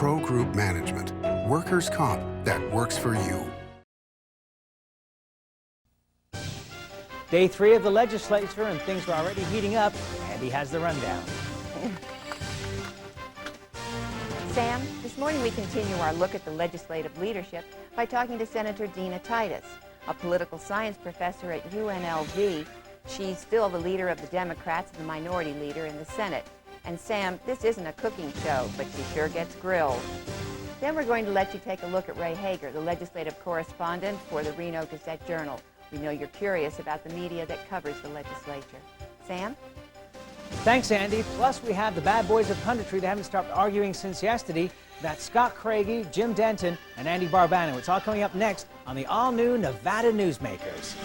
Pro Group Management. Workers' comp that works for you. Day 3 of the legislature, and things are already heating up. Andy has the rundown. Sam, this morning we continue our look at the legislative leadership by talking to Senator Dina Titus, a political science professor at UNLV. She's still the leader of the Democrats and the minority leader in the Senate. And Sam, this isn't a cooking show, but she sure gets grilled. Then we're going to let you take a look at Ray Hagar, the legislative correspondent for the Reno Gazette-Journal. We know you're curious about the media that covers the legislature. Sam? Thanks, Andy. Plus, we have the bad boys of punditry that haven't stopped arguing since yesterday. That's Scott Craigie, Jim Denton, and Andy Barbano. It's all coming up next on the all-new Nevada Newsmakers.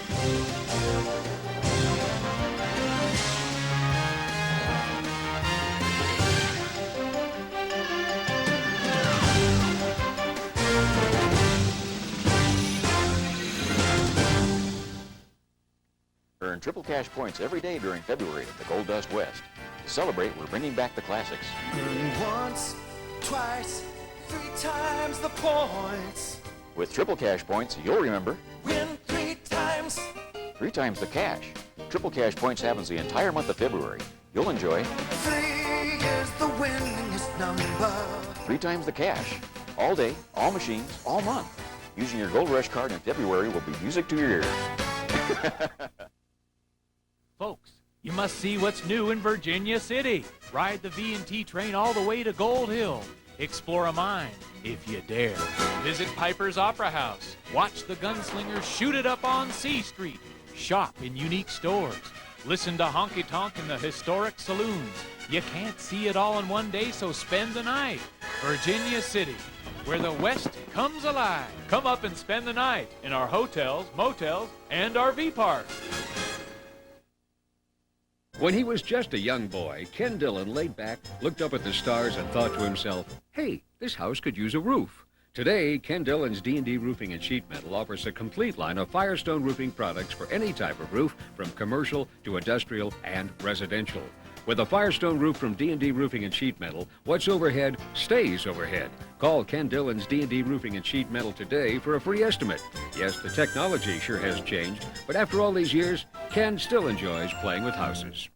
Earn triple cash points every day during February at the Gold Dust West. To celebrate, we're bringing back the classics. Earn once, twice, 3 times the points. With triple cash points, you'll remember. Win 3 times. 3 times the cash. Triple cash points happens the entire month of February. You'll enjoy. 3 is the winningest number. 3 times the cash. All day, all machines, all month. Using your Gold Rush card in February will be music to your ears. Folks, you must see what's new in Virginia City. Ride the V&T train all the way to Gold Hill. Explore a mine, if you dare. Visit Piper's Opera House. Watch the gunslingers shoot it up on C Street. Shop in unique stores. Listen to honky tonk in the historic saloons. You can't see it all in one day, so spend the night. Virginia City, where the West comes alive. Come up and spend the night in our hotels, motels, and RV parks. When he was just a young boy, Ken Dillon laid back, looked up at the stars, and thought to himself, hey, this house could use a roof. Today, Ken Dillon's D&D Roofing and Sheet Metal offers a complete line of Firestone roofing products for any type of roof, from commercial to industrial and residential. With a Firestone roof from D&D Roofing and Sheet Metal, what's overhead stays overhead. Call Ken Dillon's D&D Roofing and Sheet Metal today for a free estimate. Yes, the technology sure has changed, but after all these years, Ken still enjoys playing with houses.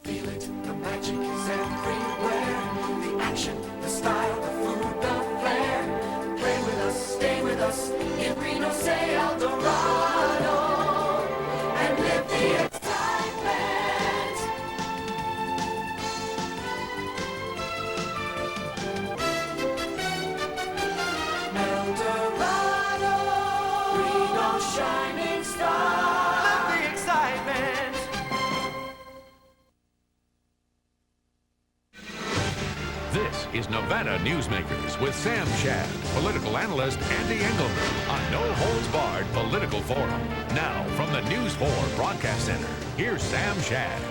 Feel it, the magic is everywhere. The action, the style, the food, the flair. Play with us, stay with us in Reno, say El Dorado, and live the excitement. El Dorado, Reno shining star. Live the excitement. This is Nevada Newsmakers with Sam Shad, political analyst Ande Engleman on No Holds Barred Political Forum. Now, from the News 4 Broadcast Center, here's Sam Shad.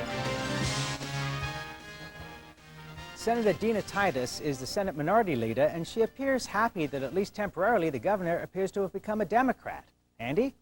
Senator Dina Titus is the Senate Minority Leader, and she appears happy that at least temporarily the governor appears to have become a Democrat. Andy?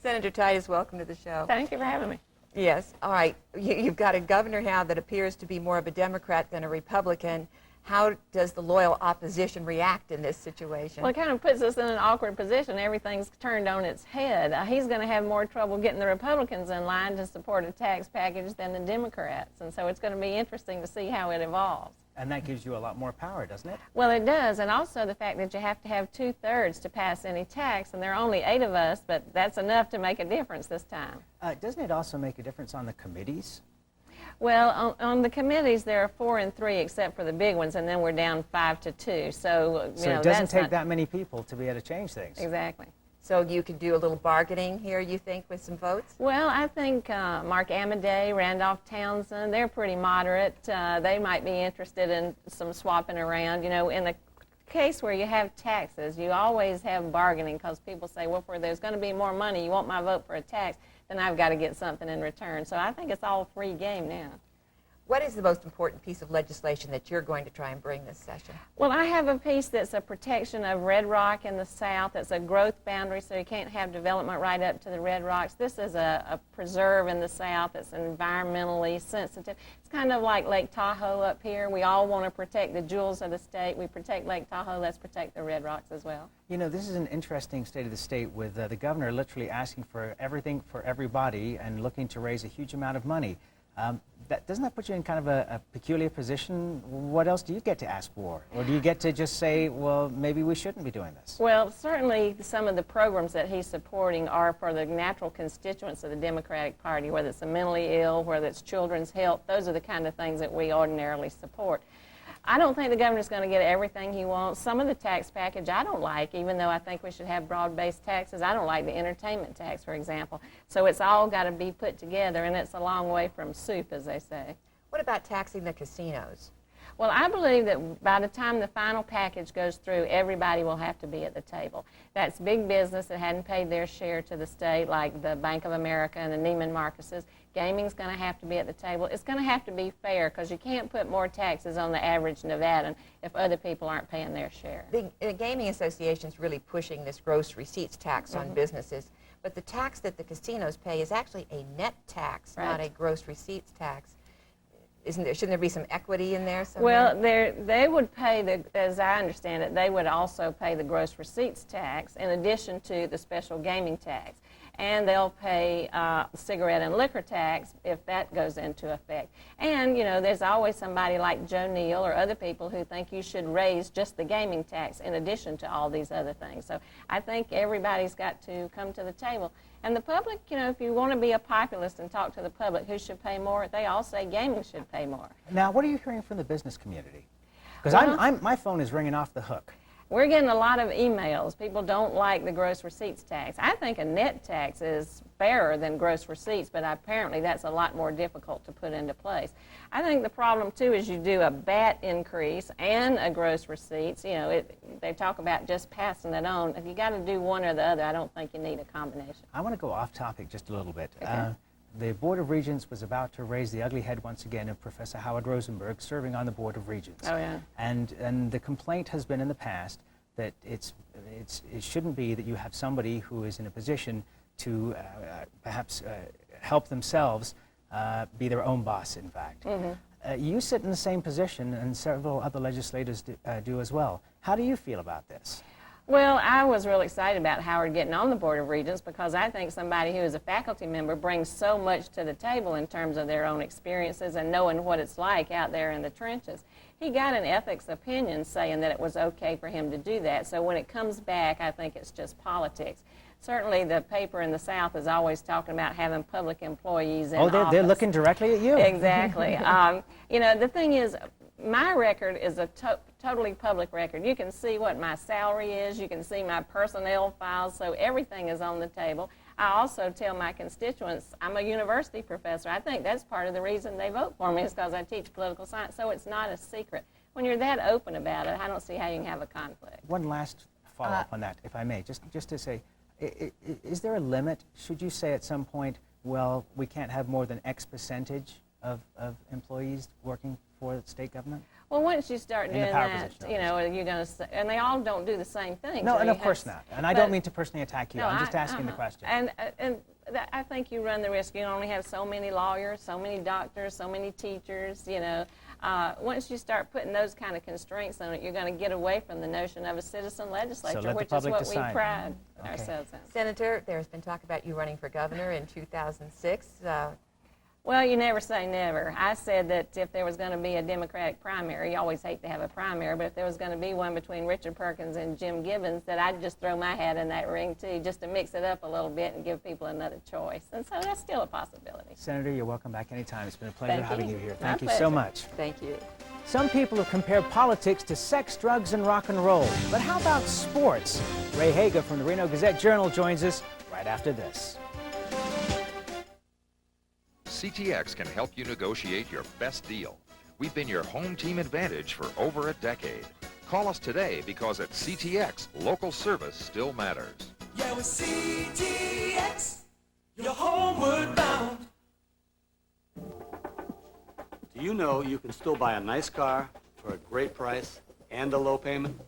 Senator Titus, welcome to the show. Thank you for having me. Yes, all right. You've got a governor now that appears to be more of a Democrat than a Republican. How does the loyal opposition react in this situation? Well, it kind of puts us in an awkward position. Everything's turned on its head. He's going to have more trouble getting the Republicans in line to support a tax package than the Democrats. And so it's going to be interesting to see how it evolves. And that gives you a lot more power, doesn't it? Well, it does. And also the fact that you have to have 2/3 to pass any tax. And there are only 8 of us, but that's enough to make a difference this time. Doesn't it also make a difference on the committees? Well, on the committees, there are 4 and 3 except for the big ones, and then we're down 5 to 2. So, you know, it doesn't take that many people to be able to change things. Exactly. So you could do a little bargaining here, you think, with some votes? Well, I think Mark Amadei, Randolph Townsend, they're pretty moderate. They might be interested in some swapping around. You know, in the case where you have taxes, you always have bargaining because people say, well, if there's going to be more money, you want my vote for a tax, then I've got to get something in return. So I think it's all free game now. What is the most important piece of legislation that you're going to try and bring this session? Well, I have a piece that's a protection of red rock in the south. It's a growth boundary, so you can't have development right up to the red rocks. This is a preserve in the south that's environmentally sensitive. It's kind of like Lake Tahoe up here. We all want to protect the jewels of the state. We protect Lake Tahoe. Let's protect the red rocks as well. You know, this is an interesting state of the state with the governor literally asking for everything for everybody and looking to raise a huge amount of money. Doesn't that put you in kind of a peculiar position? What else do you get to ask for? Or do you get to just say, well, maybe we shouldn't be doing this? Well, certainly some of the programs that he's supporting are for the natural constituents of the Democratic Party, whether it's the mentally ill, whether it's children's health. Those are the kind of things that we ordinarily support. I don't think the governor's going to get everything he wants. Some of the tax package I don't like, even though I think we should have broad-based taxes. I don't like the entertainment tax, for example. So it's all got to be put together, and it's a long way from soup, as they say. What about taxing the casinos? Well, I believe that by the time the final package goes through, everybody will have to be at the table. That's big business that hadn't paid their share to the state, like the Bank of America and the Neiman Marcuses. Gaming's going to have to be at the table. It's going to have to be fair, because you can't put more taxes on the average Nevadan if other people aren't paying their share. The Gaming Association's really pushing this gross receipts tax on businesses, but the tax that the casinos pay is actually a net tax, not a gross receipts tax. Shouldn't there be some equity in there somewhere? Well, they would pay, as I understand it, they would also pay the gross receipts tax in addition to the special gaming tax. And they'll pay cigarette and liquor tax if that goes into effect. And, you know, there's always somebody like Joe Neal or other people who think you should raise just the gaming tax in addition to all these other things. So I think everybody's got to come to the table. And the public, you know, if you want to be a populist and talk to the public, who should pay more? They all say gaming should pay more. Now, what are you hearing from the business community? Because my phone is ringing off the hook. We're getting a lot of emails. People don't like the gross receipts tax. I think a net tax is fairer than gross receipts, but apparently that's a lot more difficult to put into place. I think the problem, too, is you do a VAT increase and a gross receipts. You know, they talk about just passing it on. If you got to do one or the other, I don't think you need a combination. I want to go off topic just a little bit. Okay. The Board of Regents was about to raise the ugly head once again of Professor Howard Rosenberg serving on the Board of Regents. Oh, yeah. And the complaint has been in the past that it shouldn't be that you have somebody who is in a position to perhaps help themselves be their own boss, in fact. You sit in the same position, and several other legislators do as well. How do you feel about this? Well, I was really excited about Howard getting on the Board of Regents because I think somebody who is a faculty member brings so much to the table in terms of their own experiences and knowing what it's like out there in the trenches. He got an ethics opinion saying that it was okay for him to do that. So when it comes back, I think it's just politics. Certainly the paper in the South is always talking about having public employees in office. They're looking directly at you. Exactly. You know, the thing is, my record is a totally public record. You can see what my salary is. You can see my personnel files. So everything is on the table. I also tell my constituents I'm a university professor. I think that's part of the reason they vote for me is because I teach political science. So it's not a secret. When you're that open about it, I don't see how you can have a conflict. One last follow-up on that, if I may, just to say, is there a limit? Should you say at some point, well, we can't have more than X percentage of employees working for the state government? Well, once you start doing that, you know, you're going to, and they all don't do the same thing. No, so and of course not. And I don't mean to personally attack you. No, I'm just asking the question. And I think you run the risk. You only have so many lawyers, so many doctors, so many teachers, you know. Once you start putting those kind of constraints on it, you're going to get away from the notion of a citizen legislature, which is what we pride ourselves in. Senator, there's been talk about you running for governor in 2006. Well, you never say never. I said that if there was going to be a Democratic primary, you always hate to have a primary, but if there was going to be one between Richard Perkins and Jim Gibbons, that I'd just throw my hat in that ring, too, just to mix it up a little bit and give people another choice. And so that's still a possibility. Senator, you're welcome back anytime. It's been a pleasure having you here. My Thank you pleasure. so much. Thank you. Some people have compared politics to sex, drugs, and rock and roll. But how about sports? Ray Hagar from the Reno Gazette-Journal joins us right after this. CTX can help you negotiate your best deal. We've been your home team advantage for over a decade. Call us today because at CTX, local service still matters. Yeah, with CTX, you're homeward bound. Do you know you can still buy a nice car for a great price and a low payment?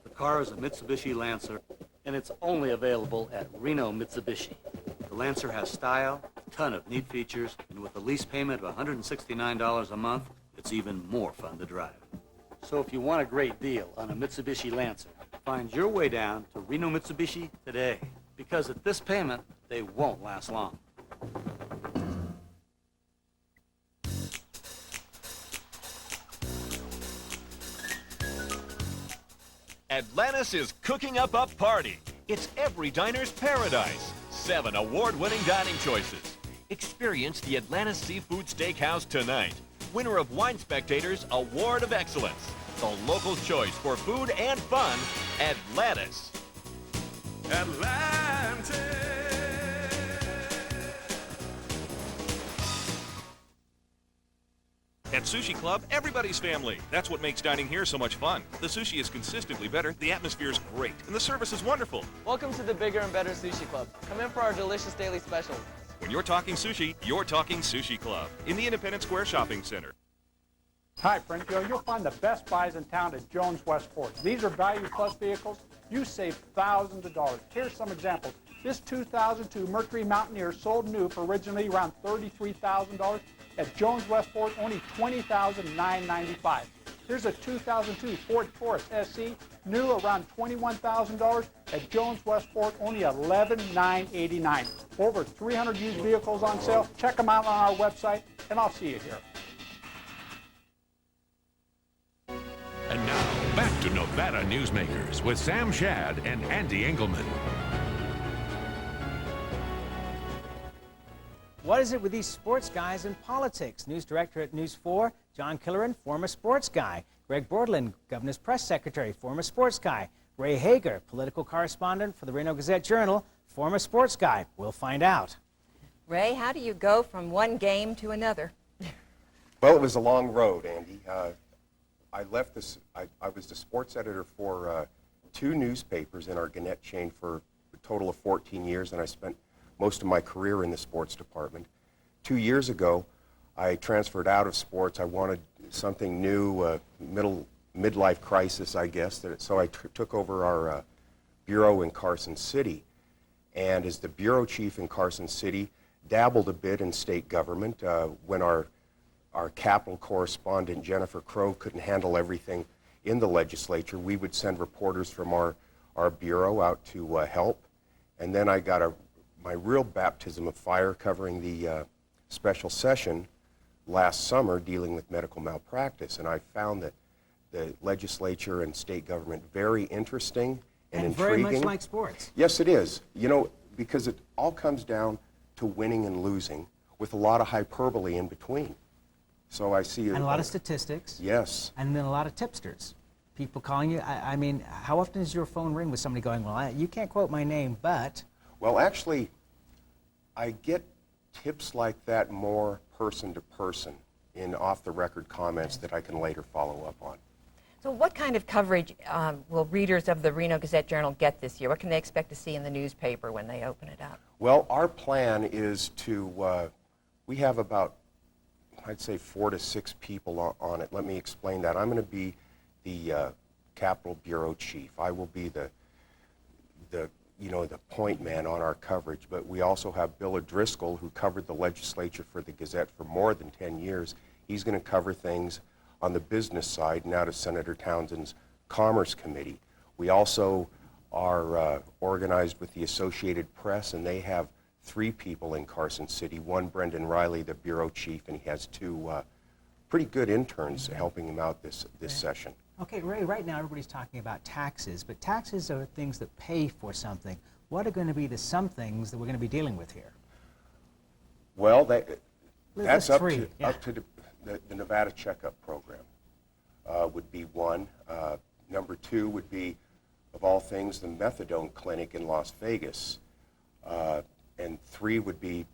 The car is a Mitsubishi Lancer, and it's only available at Reno Mitsubishi. The Lancer has style, a ton of neat features, and with a lease payment of $169 a month, it's even more fun to drive. So if you want a great deal on a Mitsubishi Lancer, find your way down to Reno Mitsubishi today, because at this payment, they won't last long. Atlantis is cooking up a party. It's every diner's paradise. 7 award-winning dining choices. Experience the Atlantis Seafood Steakhouse tonight. Winner of Wine Spectator's Award of Excellence. The local's choice for food and fun, Atlantis. Atlantis. At Sushi Club, everybody's family. That's what makes dining here so much fun. The sushi is consistently better, the atmosphere is great, and the service is wonderful. Welcome to the bigger and better Sushi Club. Come in for our delicious daily specials. When you're talking sushi, you're talking Sushi Club in the Independence Square Shopping Center. Hi, Printfield. You'll find the best buys in town at Jones West Ford. These are Value Plus vehicles. You save thousands of dollars. Here's some examples. This 2002 Mercury Mountaineer sold new for originally around $33,000. At Jones West Ford, only $20,995. Here's a 2002 Ford Taurus SC, new around $21,000. At Jones West Ford, only $11,989. Over 300 used vehicles on sale. Check them out on our website, and I'll see you here. And now, back to Nevada Newsmakers with Sam Shad and Ande Engleman. What is it with these sports guys in politics? News director at News 4, John Killoran, former sports guy. Greg Bordelin, governor's press secretary, former sports guy. Ray Hagar, political correspondent for the Reno Gazette-Journal, former sports guy. We'll find out. Ray, how do you go from one game to another? Well, it was a long road, Andy. I left this. I was the sports editor for 2 newspapers in our Gannett chain for a total of 14 years, and I spent most of my career in the sports department. 2 years ago, I transferred out of sports. I wanted something new, midlife crisis, I guess. So I took over our bureau in Carson City. And as the bureau chief in Carson City, dabbled a bit in state government when our capital correspondent, Jennifer Crow, couldn't handle everything in the legislature. We would send reporters from our bureau out to help. And then I got my real baptism of fire covering the special session last summer dealing with medical malpractice. And I found that the legislature and state government very interesting and intriguing. Very much like sports. Yes, it is. You know, because it all comes down to winning and losing with a lot of hyperbole in between. So I see And a lot of statistics. Yes. And then a lot of tipsters. People calling you. I mean, how often does your phone ring with somebody going, well, you can't quote my name, but... Well, actually, I get tips like that more person to person in off-the-record comments that I can later follow up on. So what kind of coverage will readers of the Reno Gazette-Journal get this year? What can they expect to see in the newspaper when they open it up? Well, our plan is to, we have about, I'd say 4 to 6 people on it. Let me explain that. I'm going to be the Capitol Bureau Chief. I will be the point man on our coverage, but we also have Bill O'Driscoll, who covered the legislature for the Gazette for more than 10 years. He's going to cover things on the business side, now to Senator Townsend's Commerce Committee. We also are organized with the Associated Press, and they have 3 people in Carson City. One, Brendan Riley, the bureau chief, and he has 2 pretty good interns helping him out this session. Okay, Ray, right now everybody's talking about taxes, but taxes are things that pay for something. What are going to be the some things that we're going to be dealing with here? Well, that's up to the Nevada Checkup Program would be one. Number 2 would be, of all things, the methadone clinic in Las Vegas. And 3 would be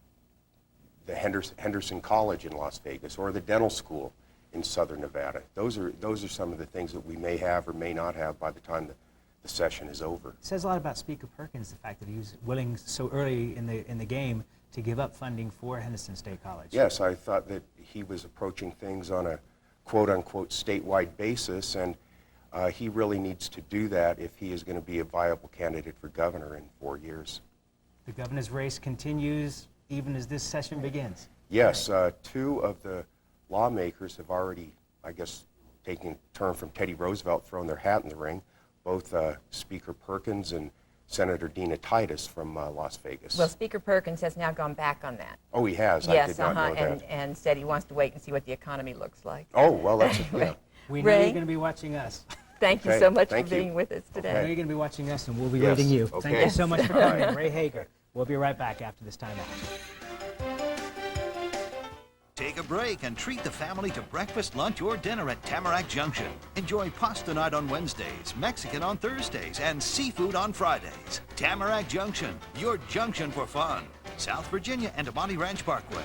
the Henderson College in Las Vegas, or the dental school in Southern Nevada. Those are some of the things that we may have or may not have by the time the session is over. It says a lot about Speaker Perkins, the fact that he was willing so early in the game to give up funding for Henderson State College. Yes, I thought that he was approaching things on a quote-unquote statewide basis, and he really needs to do that if he is going to be a viable candidate for governor in 4 years. The governor's race continues even as this session begins. Yes, two of the lawmakers have already, I guess, taking a turn from Teddy Roosevelt, throwing their hat in the ring, both Speaker Perkins and Senator Dina Titus from Las Vegas. Well, Speaker Perkins has now gone back on that. Oh, he has? Yes, I did not know that. and said he wants to wait and see what the economy looks like. Oh, well, that's Anyway. We know Ray? you're going to be watching us. Thank you Okay, so much for thank you. being with us today. I know you're going to be watching us, and we'll be Yes, rating you. okay. Thank you so much for All coming. right. Ray Hagar. We'll be right back after this time out. Take a break and treat the family to breakfast, lunch, or dinner at Tamarack Junction. Enjoy pasta night on Wednesdays, Mexican on Thursdays, and seafood on Fridays. Tamarack Junction, your junction for fun. South Virginia and Amani Ranch Parkway.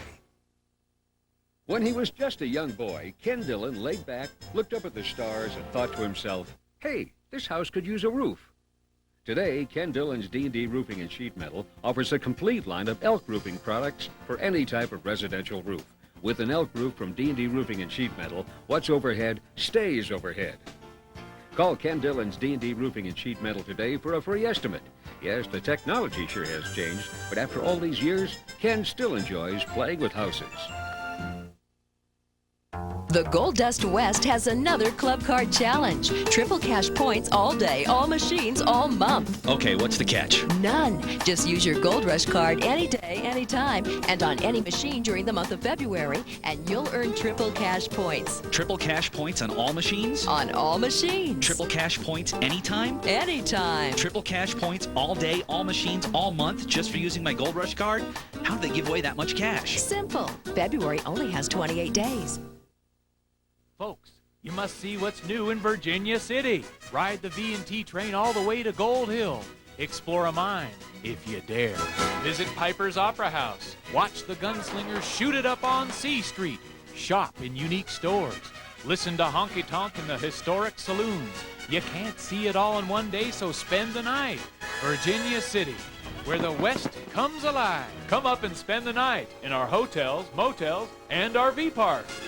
When he was just a young boy, Ken Dillon laid back, looked up at the stars, and thought to himself, hey, this house could use a roof. Today, Ken Dillon's D&D Roofing and Sheet Metal offers a complete line of elk roofing products for any type of residential roof. With an elk roof from D&D Roofing and Sheet Metal, what's overhead stays overhead. Call Ken Dillon's D&D Roofing and Sheet Metal today for a free estimate. Yes, the technology sure has changed, but after all these years, Ken still enjoys playing with houses. The Gold Dust West has another Club Card Challenge. Triple cash points all day, all machines, all month. Okay, what's the catch? None. Just use your Gold Rush card any day, anytime, and on any machine during the month of February, and you'll earn triple cash points. Triple cash points on all machines? On all machines. Triple cash points anytime? Anytime. Triple cash points all day, all machines, all month, just for using my Gold Rush card? How do they give away that much cash? Simple. February only has 28 days. Folks, you must see what's new in Virginia City. Ride the V&T train all the way to Gold Hill. Explore a mine, if you dare. Visit Piper's Opera House. Watch the gunslingers shoot it up on C Street. Shop in unique stores. Listen to honky tonk in the historic saloons. You can't see it all in one day, so spend the night. Virginia City, where the West comes alive. Come up and spend the night in our hotels, motels, and RV parks.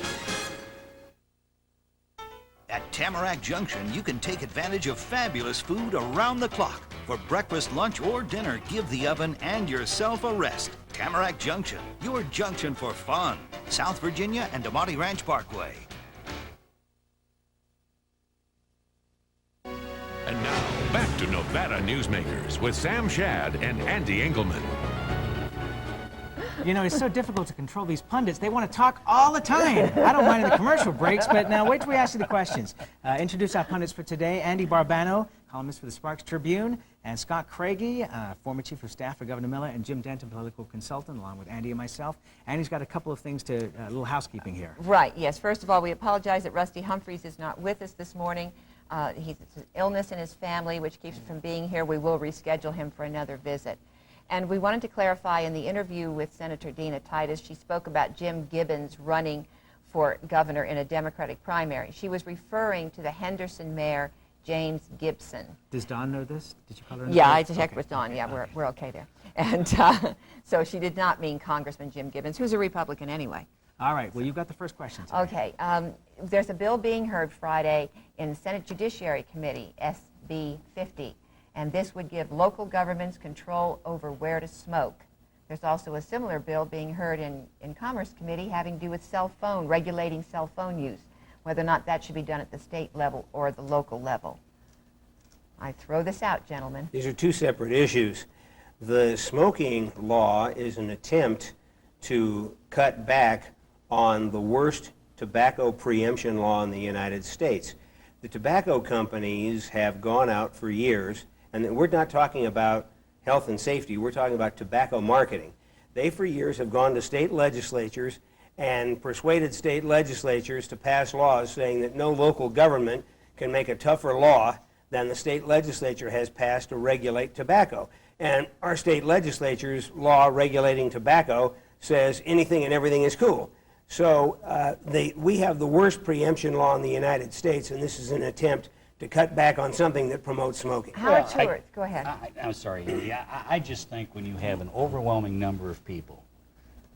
At Tamarack Junction, you can take advantage of fabulous food around the clock. For breakfast, lunch, or dinner, give the oven and yourself a rest. Tamarack Junction, your junction for fun. South Virginia and Amani Ranch Parkway. And now, back to Nevada Newsmakers with Sam Shad and Ande Engleman. You know, it's so difficult to control these pundits. They want to talk all the time. I don't mind in the commercial breaks, but now wait till we ask you the questions. Introduce our pundits for today. Ande Barbano, columnist for the Sparks Tribune, and Scott Craigie, former chief of staff for Governor Miller, and Jim Denton, political consultant, along with Ande and myself. Ande's got a couple of things to, a little housekeeping here. Right, yes. First of all, we apologize that Rusty Humphreys is not with us this morning. He's an illness in his family, which keeps him from being here. We will reschedule him for another visit. And we wanted to clarify in the interview with Senator Dina Titus, she spoke about Jim Gibbons running for governor in a Democratic primary. She was referring to the Henderson mayor, James Gibson. Does Dawn know this? Did you call her? Yeah, I checked with Dawn. Yeah, we're okay there. And so she did not mean Congressman Jim Gibbons, who's a Republican anyway. All right, well, you've got the first question today. Okay, there's a bill being heard Friday in the Senate Judiciary Committee, SB 50. And this would give local governments control over where to smoke. There's also a similar bill being heard in Commerce Committee having to do with regulating cell phone use, whether or not that should be done at the state level or the local level. I throw this out, gentlemen. These are two separate issues. The smoking law is an attempt to cut back on the worst tobacco preemption law in the United States. The tobacco companies have gone out for years, and we're not talking about health and safety, we're talking about tobacco marketing. They for years have gone to state legislatures and persuaded state legislatures to pass laws saying that no local government can make a tougher law than the state legislature has passed to regulate tobacco. And our state legislature's law regulating tobacco says anything and everything is cool. So we have the worst preemption law in the United States, and this is an attempt to cut back on something that promotes smoking. Howard Stewart, go ahead. I'm sorry, Andy. I just think when you have an overwhelming number of people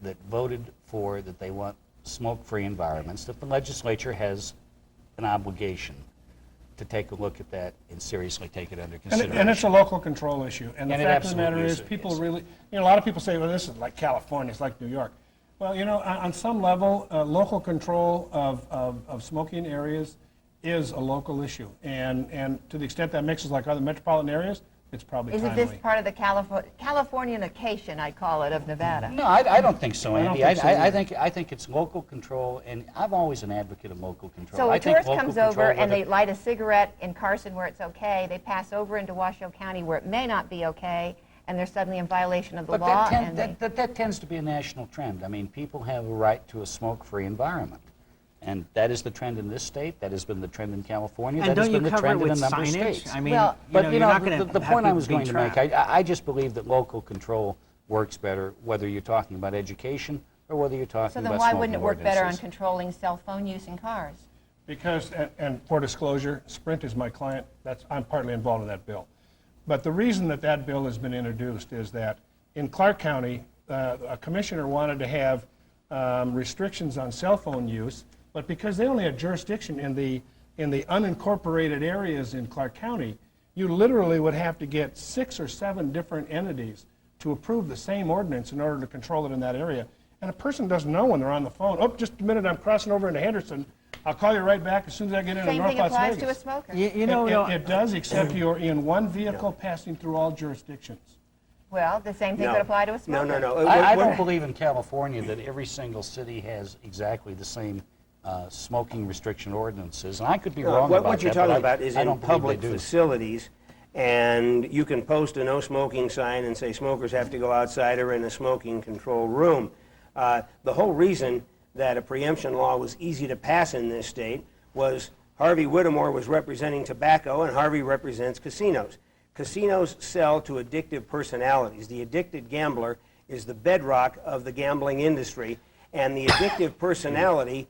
that voted for that they want smoke-free environments, that the legislature has an obligation to take a look at that and seriously take it under consideration. And it's a local control issue. And the And it fact of the matter absolutely is, is. people really, a lot of people say, well, this is like California, it's like New York. Well, on some level, local control of smoking areas is a local issue. And to the extent that mixes like other metropolitan areas, it's probably Isn't timely. this part of the Californication, I call it, of Nevada? No, I don't think so, I don't Andy. think so either. I think it's local control, and I'm always an advocate of local control. So I a think tourist local comes control, over and whether- they light a cigarette in Carson where it's okay, they pass over into Washoe County where it may not be okay, and they're suddenly in violation of the But law. that tends to be a national trend. I mean, people have a right to a smoke-free environment. And that is the trend in this state. That has been the trend in California. And that has don't you been the cover trend it in a with number of signage? states. I mean, but you're not going to the have point I people was being going to make, trapped. I just believe that local control works better whether you're talking about education or whether you're talking So about then why smoking wouldn't it work better on ordinances. controlling cell phone use in cars? Because, and for disclosure, Sprint is my client. I'm partly involved in that bill. But the reason that bill has been introduced is that in Clark County, a commissioner wanted to have restrictions on cell phone use, but because they only had jurisdiction in the unincorporated areas in Clark County, you literally would have to get 6 or 7 different entities to approve the same ordinance in order to control it in that area. And a person doesn't know when they're on the phone. Oh, just a minute, I'm crossing over into Henderson. I'll call you right back as soon as I get into North Las Vegas. Same thing applies to a smoker. It does, except you're in one vehicle passing through all jurisdictions. Well, the same thing No. would apply to a smoker. I don't believe in California that every single city has exactly the same smoking restriction ordinances, and I could be wrong about that. What you're but talking about is I in don't believe public they do. facilities, and you can post a no smoking sign and say smokers have to go outside or in a smoking control room. The whole reason that a preemption law was easy to pass in this state was Harvey Whittemore was representing tobacco, and Harvey represents casinos. Casinos sell to addictive personalities. The addicted gambler is the bedrock of the gambling industry, and the addictive personality,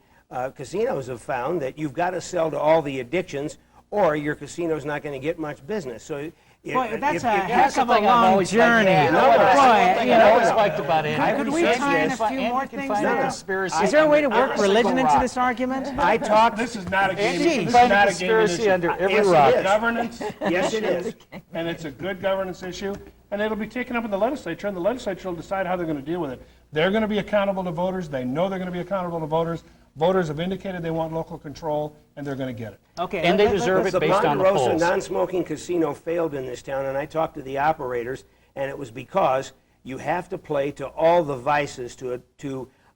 casinos have found that you've got to sell to all the addictions or your casino's not going to get much business. So Boy, that's a That's heck the of a thing I've long always journey. liked. Boy, I always liked about Andy. Could we tie in a few more things now? Conspiracy Is there a way to work under religion every into rock. this argument? I talked. This is not a game. Andy, This is find a not a conspiracy gaming under issue. every Yes, rock. it is. Governance. Yes, it is. And it's a good governance issue, and it'll be taken up in the legislature, and the legislature will decide how they're going to deal with it. They're going to be accountable to voters. They know they're going to be accountable to voters. Voters have indicated they want local control, and they're going to get it. Okay, and they deserve it based on the polls. The Ponderosa non-smoking casino failed in this town, and I talked to the operators, and it was because you have to play to all the vices to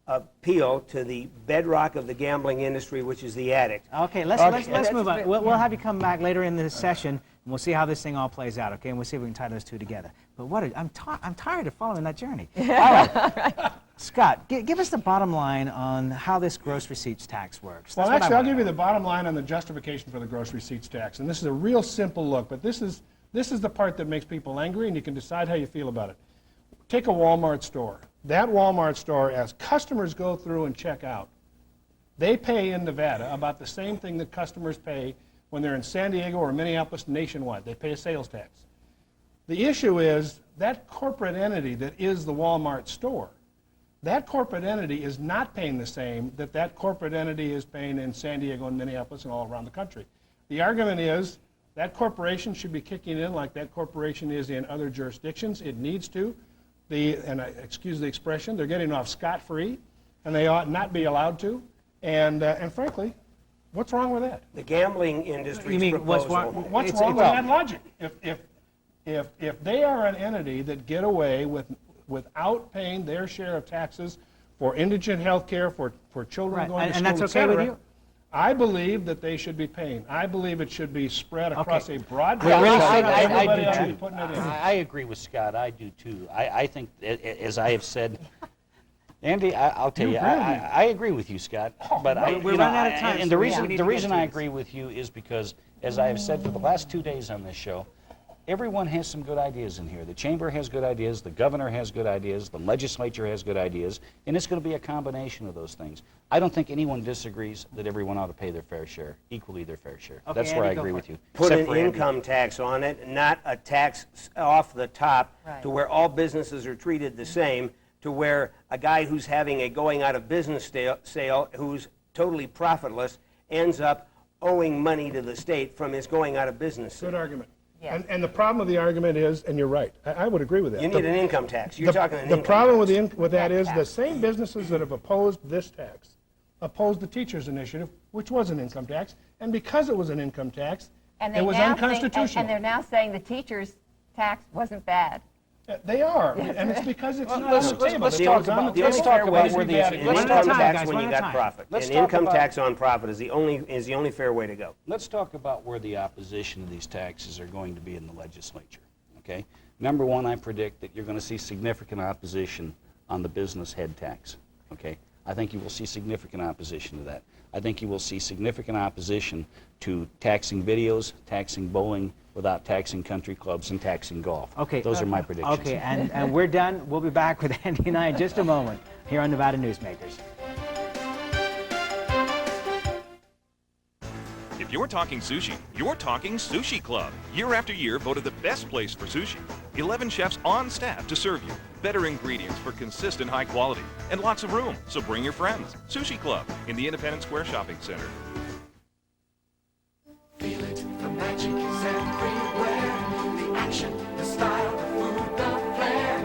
appeal to the bedrock of the gambling industry, which is the addict. Okay, let's move on. We'll have you come back later in this session, and we'll see how this thing all plays out. Okay, and we'll see if we can tie those two together. But I'm tired of following that journey. All right. Scott, give us the bottom line on how this gross receipts tax works. Well, That's what actually, I I'll wanna give you know. the bottom line on the justification for the gross receipts tax. And this is a real simple look, but this is the part that makes people angry, and you can decide how you feel about it. Take a Walmart store. That Walmart store, as customers go through and check out, they pay in Nevada about the same thing that customers pay when they're in San Diego or Minneapolis nationwide. They pay a sales tax. The issue is that corporate entity that is the Walmart store, that corporate entity is not paying the same that corporate entity is paying in San Diego and Minneapolis and all around the country. The argument is that corporation should be kicking in like that corporation is in other jurisdictions. It needs to. And excuse the expression, they're getting off scot-free, and they ought not be allowed to. And frankly, what's wrong with that? The gambling industry's You mean proposal. What's wrong with that logic? If they are an entity that get away without paying their share of taxes for indigent health care, for children Right, going to and school, that's okay with you? I believe that they should be paying. I believe it should be spread across a broad Well, base. I Everybody ought to be do putting too. it in. I agree with Scott. I do too. I think, as I have said, Andy, I'll tell you, I agree with you, Scott. But we're running out of time, and so the we need to reason get to I this. agree with you is because, as I have said for the last 2 days on this show, everyone has some good ideas in here. The chamber has good ideas, the governor has good ideas, the legislature has good ideas, and it's going to be a combination of those things. I don't think anyone disagrees that everyone ought to pay their fair share, equally their fair share. Okay, That's where I Andy, go agree for with it. you. Put Except an for Andy. income tax on it, not a tax off the top Right. to where all businesses are treated the same, to where a guy who's having a going out of business sale who's totally profitless ends up owing money to the state from his going out of business. Good argument. Yes. And the problem with the argument is, and you're right, I would agree with that. You need an income tax. You're talking an income tax. The problem with that is the same businesses that have opposed this tax opposed the teachers' initiative, which was an income tax, and because it was an income tax, it was unconstitutional. And they're now saying the teachers' tax wasn't bad. They are, and it's because it's not on the table. Let's talk about where the income tax when you got profit. An income tax on profit is the only fair way to go. Let's talk about where the opposition to these taxes are going to be in the legislature. Okay, number one, I predict that you're going to see significant opposition on the business head tax. Okay, I think you will see significant opposition to that. I think you will see significant opposition to taxing videos, taxing bowling, without taxing country clubs and taxing golf. Okay. Those are my predictions. Okay, and we're done. We'll be back with Andy and I in just a moment here on Nevada Newsmakers. If you're talking sushi, you're talking Sushi Club. Year after year voted the best place for sushi. 11 chefs on staff to serve you. Better ingredients for consistent high quality. And lots of room, so bring your friends. Sushi Club in the Independence Square Shopping Center. Feel it, the magic is everywhere. The action, the style, the food, the flair.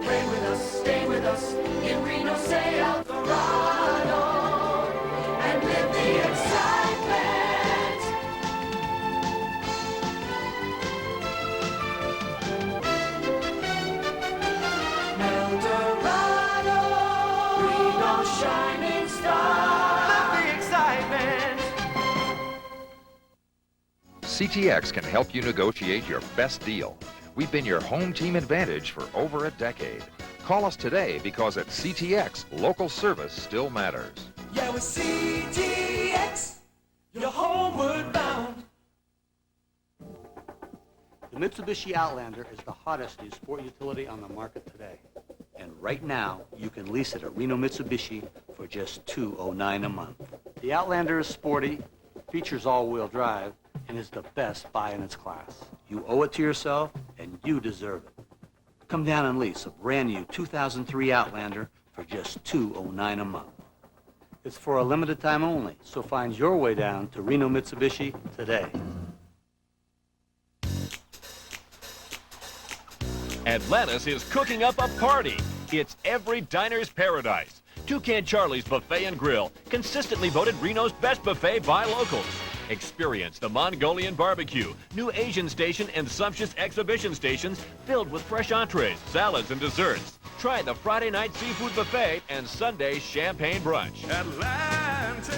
Play with us, stay with us in Reno, say Alrus, and live the excitement. Eldorado, Reno shining star. Live the excitement. CTX can help you negotiate your best deal. We've been your home team advantage for over a decade. Call us today because at CTX, local service still matters. Yeah, with CTX, you're homeward bound. The Mitsubishi Outlander is the hottest new sport utility on the market today. And right now, you can lease it at Reno Mitsubishi for just $209 a month. The Outlander is sporty, features all-wheel drive, and is the best buy in its class. You owe it to yourself, and you deserve it. Come down and lease a brand new 2003 Outlander for just $209 a month. It's for a limited time only, so find your way down to Reno Mitsubishi today. Atlantis is cooking up a party. It's every diner's paradise. Toucan Charlie's Buffet and Grill, consistently voted Reno's best buffet by locals. Experience the Mongolian barbecue, new Asian station, and sumptuous exhibition stations filled with fresh entrees, salads, and desserts. Try the Friday night seafood buffet and Sunday champagne brunch. Atlantis.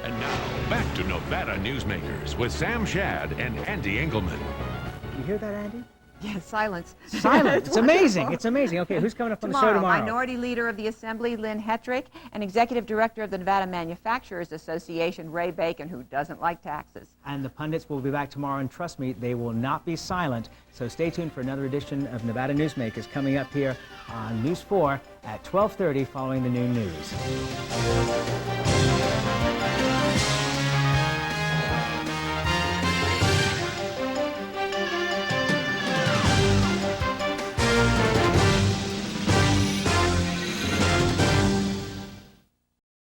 And now, back to Nevada Newsmakers with Sam Shad and Andy Engleman. You hear that, Andy? Yes, silence. Silence. It's amazing. It's amazing. Okay, who's coming up on the show tomorrow? Minority Leader of the Assembly, Lynn Hetrick, and Executive Director of the Nevada Manufacturers Association, Ray Bacon, who doesn't like taxes. And the Pundits will be back tomorrow, and trust me, they will not be silent. So stay tuned for another edition of Nevada Newsmakers coming up here on News 4 at 12:30 following the noon news.